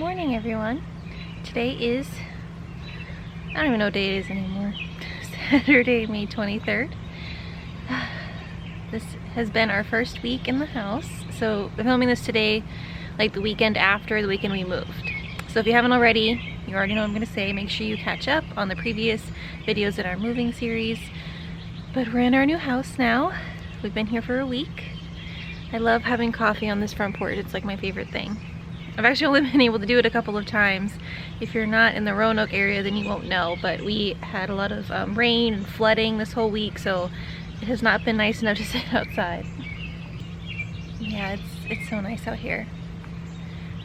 morning, everyone. Today is, I don't even know what day it is anymore. Saturday, May 23rd. This has been our first week in the house. So we're filming this today, like the weekend after the weekend we moved. So if you haven't already, you already know what I'm gonna say. Make sure you catch up on the previous videos in our moving series. But we're in our new house now. We've been here for a week. I love having coffee on this front porch. It's like my favorite thing. I've actually only been able to do it a couple of times. If you're not in the Roanoke area, then you won't know, but we had a lot of rain and flooding this whole week, so it has not been nice enough to sit outside. Yeah, it's so nice out here.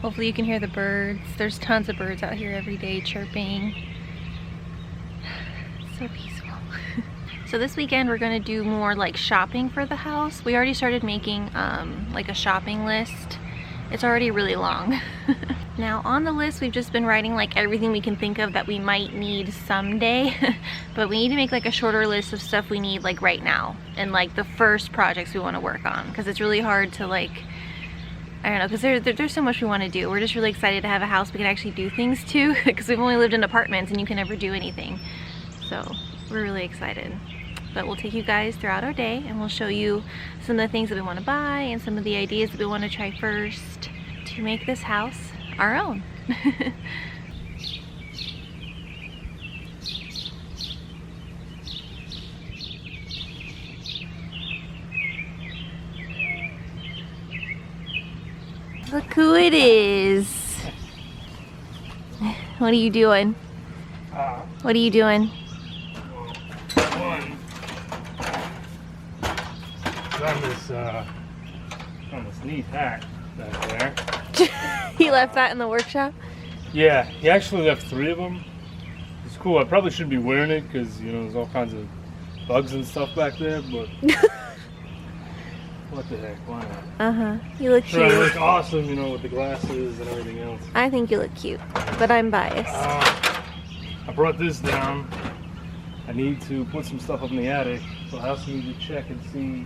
Hopefully you can hear the birds. There's tons of birds out here every day chirping. It's so peaceful. So this weekend we're gonna do more like shopping for the house. We already started making like a shopping list. It's already really long. Now on the list we've just been writing like everything we can think of that we might need someday. But we need to make like a shorter list of stuff we need like right now and like the first projects we want to work on, because it's really hard to like, I don't know, because there's so much we want to do. We're just really excited to have a house we can actually do things to, because we've only lived in apartments and you can never do anything. So we're really excited. But we'll take you guys throughout our day and we'll show you some of the things that we want to buy and some of the ideas that we want to try first to make this house our own. Look who it is. What are you doing? What are you doing? On this neat hat back there. He left that in the workshop? Yeah, he actually left 3 of them. It's cool. I probably shouldn't be wearing it because, you know, there's all kinds of bugs and stuff back there, but what the heck, why not? You look cute. I look awesome, you know, with the glasses and everything else. I think you look cute, but I'm biased. I brought this down. I need to put some stuff up in the attic, so I also need to check and see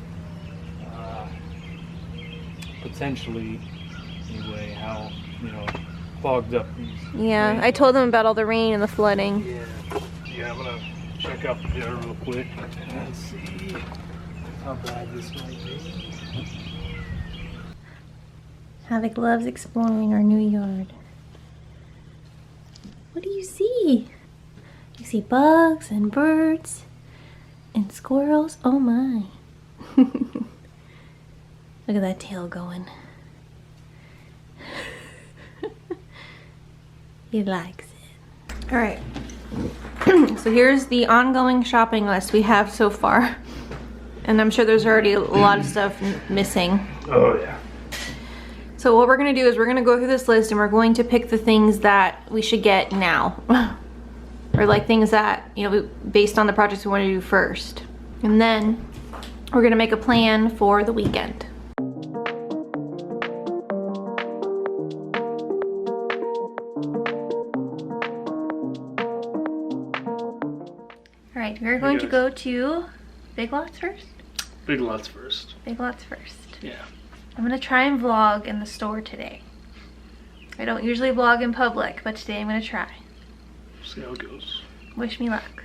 potentially, anyway, how, you know, fogged up these. Yeah, I told them about all the rain and the flooding. Yeah, I'm gonna check up there real quick and see how bad this might be. Havoc loves exploring our new yard. What do you see? You see bugs and birds and squirrels. Oh my. Look at that tail going. He likes it. All right. So here's the ongoing shopping list we have so far. And I'm sure there's already a lot of stuff missing. Oh yeah. So what we're gonna do is we're gonna go through this list and we're going to pick the things that we should get now. Or like things that, you know, based on the projects we want to do first. And then we're gonna make a plan for the weekend. All right, we're going to go to Big Lots first? Big Lots first. Big Lots first. Yeah. I'm gonna try and vlog in the store today. I don't usually vlog in public, but today I'm gonna try. See how it goes. Wish me luck.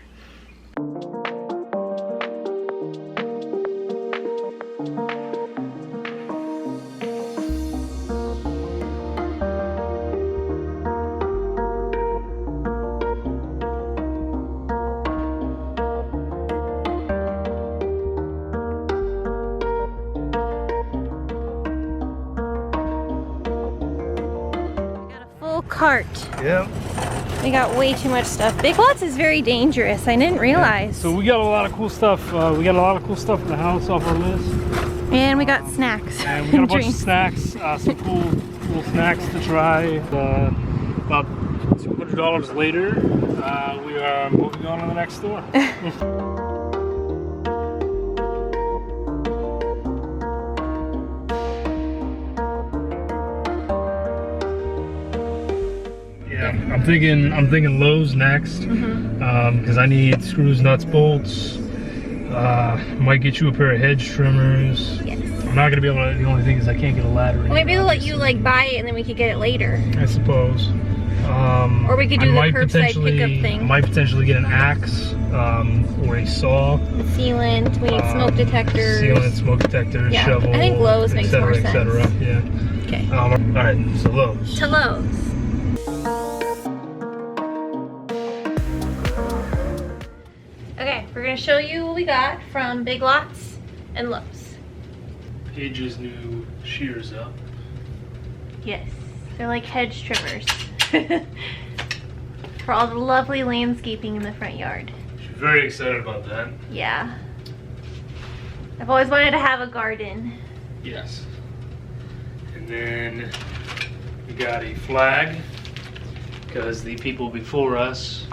Cart. Yep. We got way too much stuff. Big Lots is very dangerous. I didn't realize. So we got a lot of cool stuff. We got a lot of cool stuff in the house off our list. And we got snacks. And we got a bunch of snacks. Some cool snacks to try. About $200 later, we are moving on to the next store. I'm thinking Lowe's next, because I need screws, nuts, bolts. Might get you a pair of hedge trimmers. Yes. I'm not gonna be able to. The only thing is I can't get a ladder. Well, maybe they'll let you like buy it and then we could get it later. I suppose. Or we could do the curbside pickup thing. I might potentially get an axe or a saw. Sealant. We need smoke detectors. Sealant, smoke detectors, yeah. shovel. I think Lowe's makes more sense. Etc. Yeah. Okay. All right. So Lowe's. To Lowe's. Okay, we're gonna show you what we got from Big Lots and Lowe's. Paige's new shears up. Yes, they're like hedge trimmers. For all the lovely landscaping in the front yard. She's very excited about that. Yeah. I've always wanted to have a garden. Yes. And then we got a flag because the people before us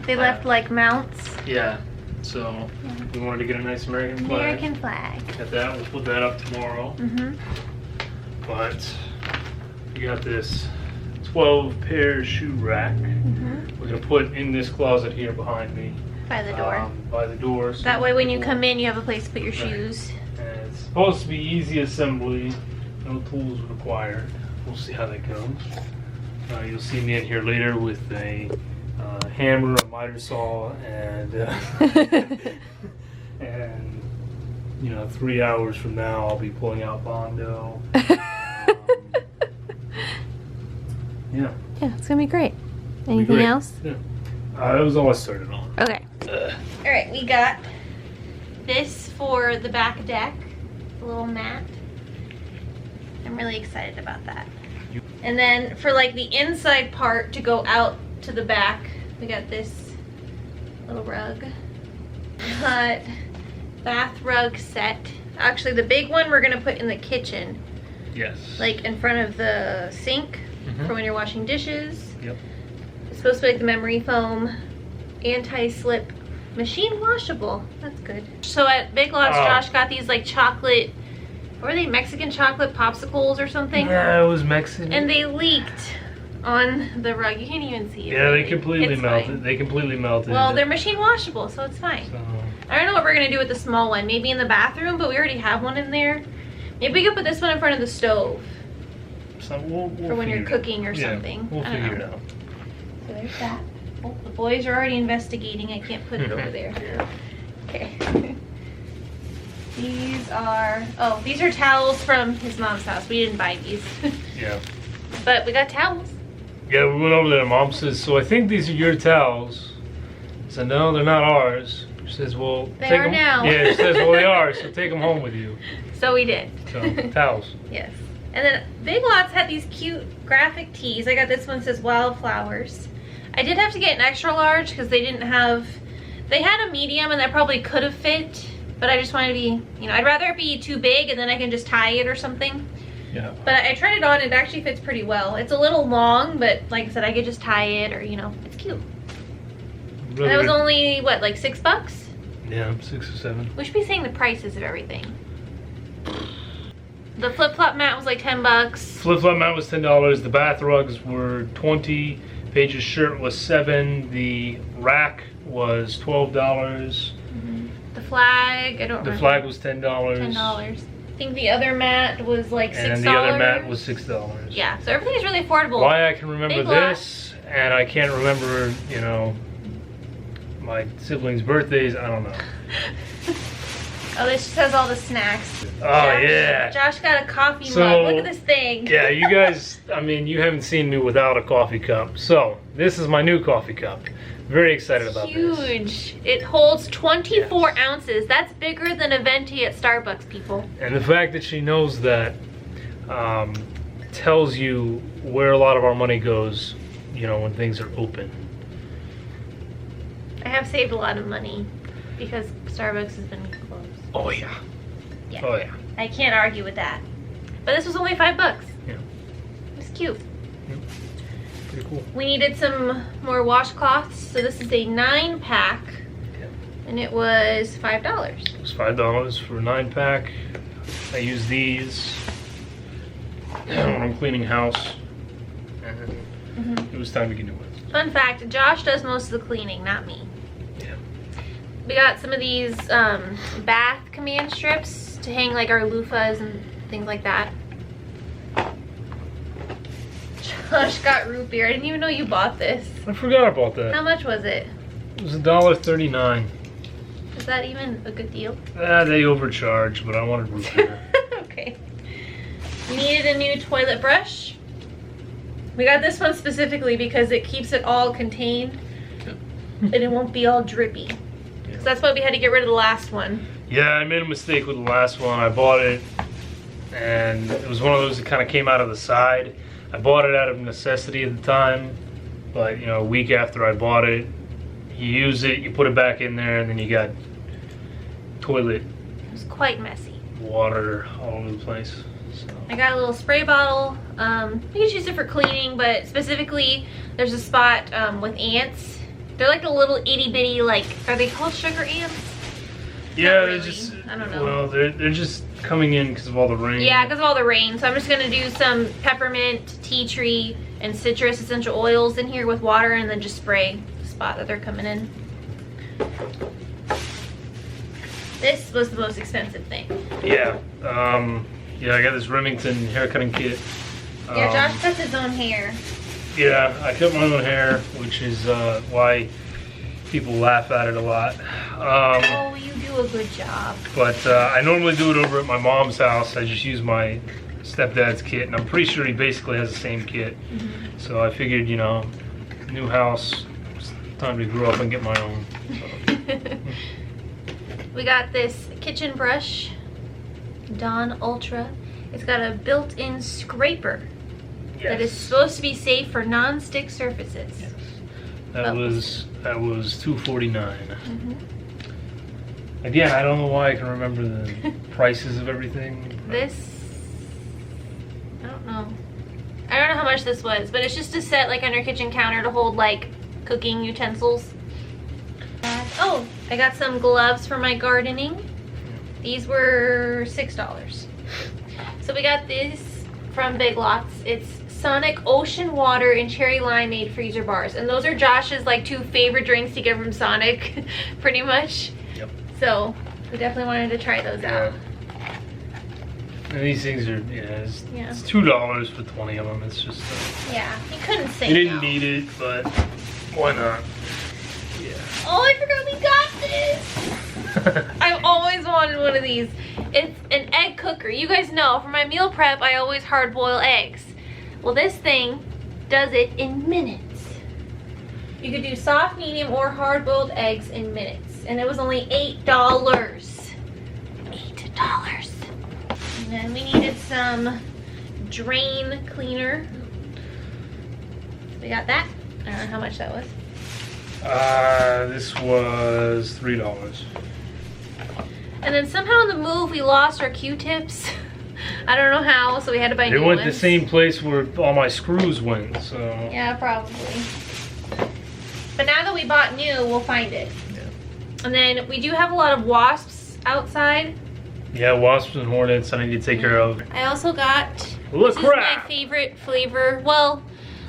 they left like mounts. Yeah. So we wanted to get a nice American flag. American flag. Got that. We'll put that up tomorrow. But we got this 12 pair shoe rack. We're gonna put in this closet here behind me. By the door. By the door. So that way when you come in you have a place to put your shoes. And it's supposed to be easy assembly. No tools required. We'll see how that goes. You'll see me in here later with a hammer, a miter saw, and and you know, 3 hours from now I'll be pulling out Bondo. Yeah. Yeah, it's gonna be great. Anything else? Yeah. That was all I started on. Okay. Alright, we got this for the back deck, the little mat. I'm really excited about that. And then for like the inside part to go out to the back, we got this little rug. Got bath rug set. Actually, the big one we're gonna put in the kitchen. Yes. Like in front of the sink for when you're washing dishes. Yep. It's supposed to be like the memory foam, anti-slip, machine washable. That's good. So at Big Lots, Josh got these like chocolate, what were they, Mexican chocolate popsicles or something? Yeah, it was Mexican. And they leaked on the rug. You can't even see it. Yeah, really. they completely melted. Fine. They completely melted. Well, they're machine washable, so it's fine. So. I don't know what we're gonna do with the small one. Maybe in the bathroom, but we already have one in there. Maybe we could put this one in front of the stove. So we'll for when you're cooking or something. We'll figure it out. So there's that. Oh, the boys are already investigating. I can't put it over there. Okay. These are towels from his mom's house. We didn't buy these. Yeah. But we got towels. Yeah, we went over there. Mom says, so I think these are your towels. I said, no, they're not ours. She says, well, they take are them. now. Yeah, she says, well, they are, so take them home with you. So we did. So, towels. Yes. And then Big Lots had these cute graphic tees. I got this one that says wildflowers. I did have to get an extra large because they didn't have, they had a medium and that probably could have fit, but I just wanted to be, you know, I'd rather it be too big and then I can just tie it or something. Yeah. But I tried it on, it actually fits pretty well. It's a little long, but like I said, I could just tie it or, you know, it's cute. Really, and that was only, what, like $6? Yeah, 6 or 7. We should be saying the prices of everything. The flip-flop mat was like $10. Flip-flop mat was $10. The bath rugs were $20. Paige's shirt was $7. The rack was $12. The flag, I don't remember. The flag was $10. $10. I think the other mat was like $6. And the other mat was $6. Yeah, so everything is really affordable. Why I can remember this and I can't remember, you know, my siblings' birthdays, I don't know. Oh, this just has all the snacks. Oh, yeah. Josh got a coffee mug. Look at this thing. Yeah, you guys, I mean, you haven't seen me without a coffee cup. So, this is my new coffee cup. Very excited about this. Huge. It holds 24 ounces. That's bigger than a venti at Starbucks, people. And the fact that she knows that tells you where a lot of our money goes, you know, when things are open. I have saved a lot of money because Starbucks has been closed. Oh yeah. Yeah. Oh yeah. I can't argue with that. But this was only $5. Yeah. It was cute. Yep. Pretty cool. We needed some more washcloths, so this is a 9-pack. Yep. And it was $5. It was $5 for a 9-pack. I use these when I'm cleaning house. And it was time to get new ones. Fun fact, Josh does most of the cleaning, not me. Yeah. We got some of these bath command strips to hang like our loofahs and things like that. Josh got root beer. I didn't even know you bought this. I forgot about that. How much was it? It was $1.39. Is that even a good deal? They overcharged, but I wanted root beer. Okay. We needed a new toilet brush. We got this one specifically because it keeps it all contained and it won't be all drippy. So that's why we had to get rid of the last one. Yeah, I made a mistake with the last one. I bought it and it was one of those that kind of came out of the side. I bought it out of necessity at the time, but you know, a week after I bought it, you use it, you put it back in there, and then you got toilet It was quite messy. water all over the place. So. I got a little spray bottle. You can use it for cleaning, but specifically there's a spot with ants. They're like a little itty bitty, like, are they called sugar ants? Yeah, really. they're just, I don't know. well, they're just coming in because of all the rain. Yeah, because of all the rain. So I'm just gonna do some peppermint, tea tree, and citrus essential oils in here with water, and then just spray the spot that they're coming in. This was the most expensive thing. Yeah, yeah, I got this Remington haircutting kit. Yeah, Josh cuts his own hair. Yeah, I cut my own hair, which is why people laugh at it a lot. Oh, you do a good job. But I normally do it over at my mom's house. I just use my stepdad's kit, and I'm pretty sure he basically has the same kit. Mm-hmm. So I figured, you know, new house, it's time to grow up and get my own. So. We got this kitchen brush, Dawn Ultra. It's got a built-in scraper that is supposed to be safe for non-stick surfaces. Yes. That was $2.49. Mm-hmm. Again, I don't know why I can remember the prices of everything. This, I don't know how much this was, but it's just a set like on your kitchen counter to hold like cooking utensils. Oh, I got some gloves for my gardening. These were $6. So we got this from Big Lots. It's Sonic Ocean Water and Cherry Limeade freezer bars, and those are Josh's like 2 favorite drinks to get from Sonic, pretty much. Yep. So we definitely wanted to try those out. And these things are, it's $2 for 20 of them. It's just Yeah, you couldn't say you didn't no. need it, but why not? Yeah. Oh, I forgot we got this. I've always wanted one of these. It's an egg cooker. You guys know, for my meal prep, I always hard boil eggs. Well, this thing does it in minutes. You could do soft, medium, or hard boiled eggs in minutes. And it was only $8. $8. And then we needed some drain cleaner. We got that. I don't know how much that was. This was $3. And then somehow on the move we lost our Q-tips. I don't know how, so we had to buy new ones. They went the same place where all my screws went, so. Yeah, probably. But now that we bought new, we'll find it. Yeah. And then we do have a lot of wasps outside. Yeah, wasps and hornets I need to take care of. I also got, Look, this is my favorite flavor. Well,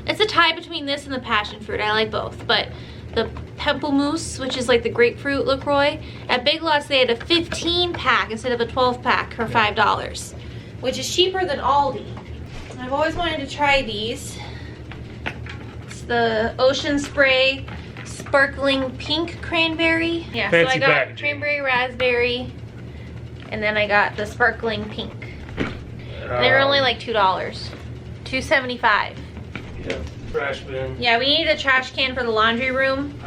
it's a tie between this and the passion fruit. I like both, but the Pamplemousse, which is like the grapefruit LaCroix, at Big Lots they had a 15-pack instead of a 12-pack for $5, which is cheaper than Aldi. I've always wanted to try these. It's the Ocean Spray Sparkling Pink Cranberry. Yeah, Fancy so I got packaging. cranberry raspberry, and then I got the sparkling pink. They were only like $2, $2.75. Yeah, trash bin. Yeah, we needed a trash can for the laundry room.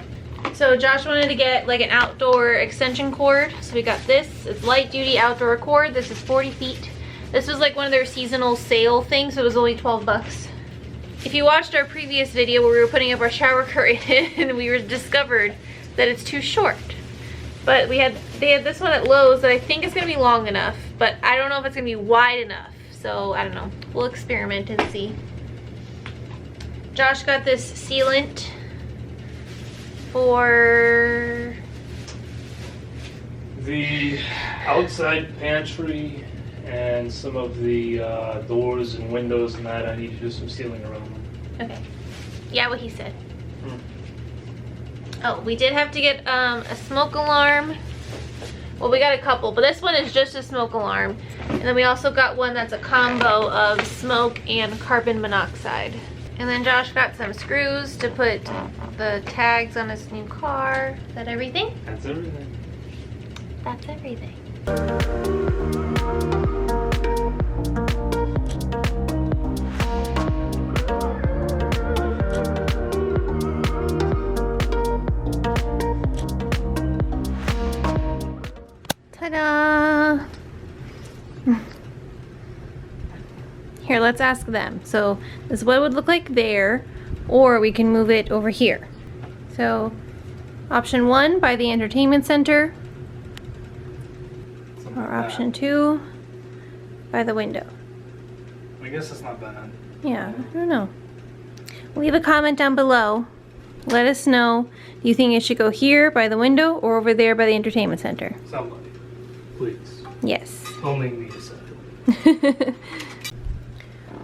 So Josh wanted to get like an outdoor extension cord. So we got this. It's light duty outdoor cord. This is 40 feet. This was like one of their seasonal sale things, so it was only 12 bucks. If you watched our previous video where we were putting up our shower curtain and we discovered that it's too short. But they had this one at Lowe's that I think is gonna be long enough, but I don't know if it's gonna be wide enough. So I don't know, we'll experiment and see. Josh got this sealant for the outside pantry and some of the doors and windows and that. I need to do some sealing around them. Okay. Yeah, what he said. Oh, we did have to get a smoke alarm. Well, we got a couple, but this one is just a smoke alarm. And then we also got one that's a combo of smoke and carbon monoxide. And then Josh got some screws to put the tags on his new car. Is that everything? That's everything. That's everything. Ta-da! Here, let's ask them. So this is what it would look like there, or we can move it over here. So option 1 by the entertainment center, or option 2 by the window. I guess it's not bad. Yeah, I don't know. Leave a comment down below. Let us know, do you think it should go here by the window or over there by the entertainment center? Somebody, please. Yes. Don't make me decide.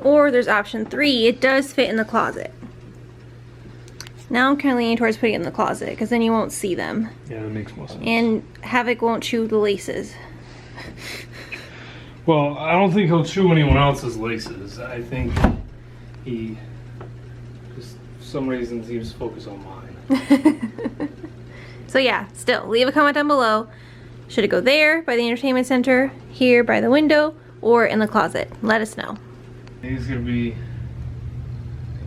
Or there's option 3, it does fit in the closet. Now I'm kind of leaning towards putting it in the closet because then you won't see them. Yeah, that makes more sense. And Havoc won't chew the laces. Well, I don't think he'll chew anyone else's laces. I think he, just for some reason, seems to focus on mine. So yeah, still, leave a comment down below. Should it go there by the entertainment center, here by the window, or in the closet? Let us know. He's gonna be,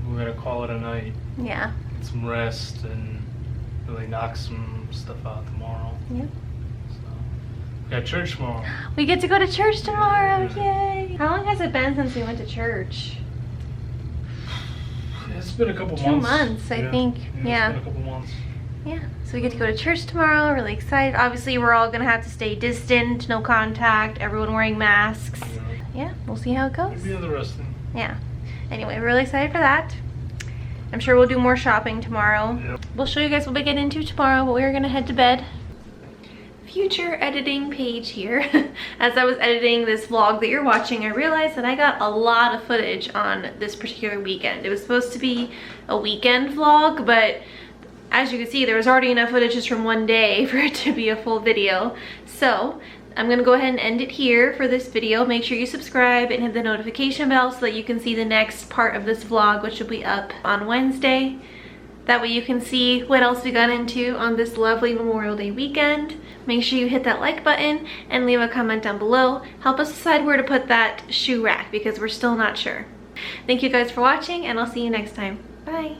we're gonna call it a night. Yeah. Get some rest and really knock some stuff out tomorrow. Yep. So, we got church tomorrow. We get to go to church tomorrow, yay! How long has it been since we went to church? It's been a couple 2 months. months, I think. Yeah. It's been a couple months. Yeah, so we get to go to church tomorrow, really excited. Obviously, we're all gonna have to stay distant, no contact, everyone wearing masks. Yeah, we'll see how it goes. It'll be interesting. Yeah. Anyway, we're really excited for that. I'm sure we'll do more shopping tomorrow. Yep. We'll show you guys what we get into tomorrow, but we're gonna head to bed. Future editing page here. As I was editing this vlog that you're watching, I realized that I got a lot of footage on this particular weekend. It was supposed to be a weekend vlog, but as you can see, there was already enough footage just from one day for it to be a full video. So I'm gonna go ahead and end it here for this video. Make sure you subscribe and hit the notification bell so that you can see the next part of this vlog, which will be up on Wednesday. That way you can see what else we got into on this lovely Memorial Day weekend. Make sure you hit that like button and leave a comment down below. Help us decide where to put that shoe rack because we're still not sure. Thank you guys for watching, and I'll see you next time. Bye.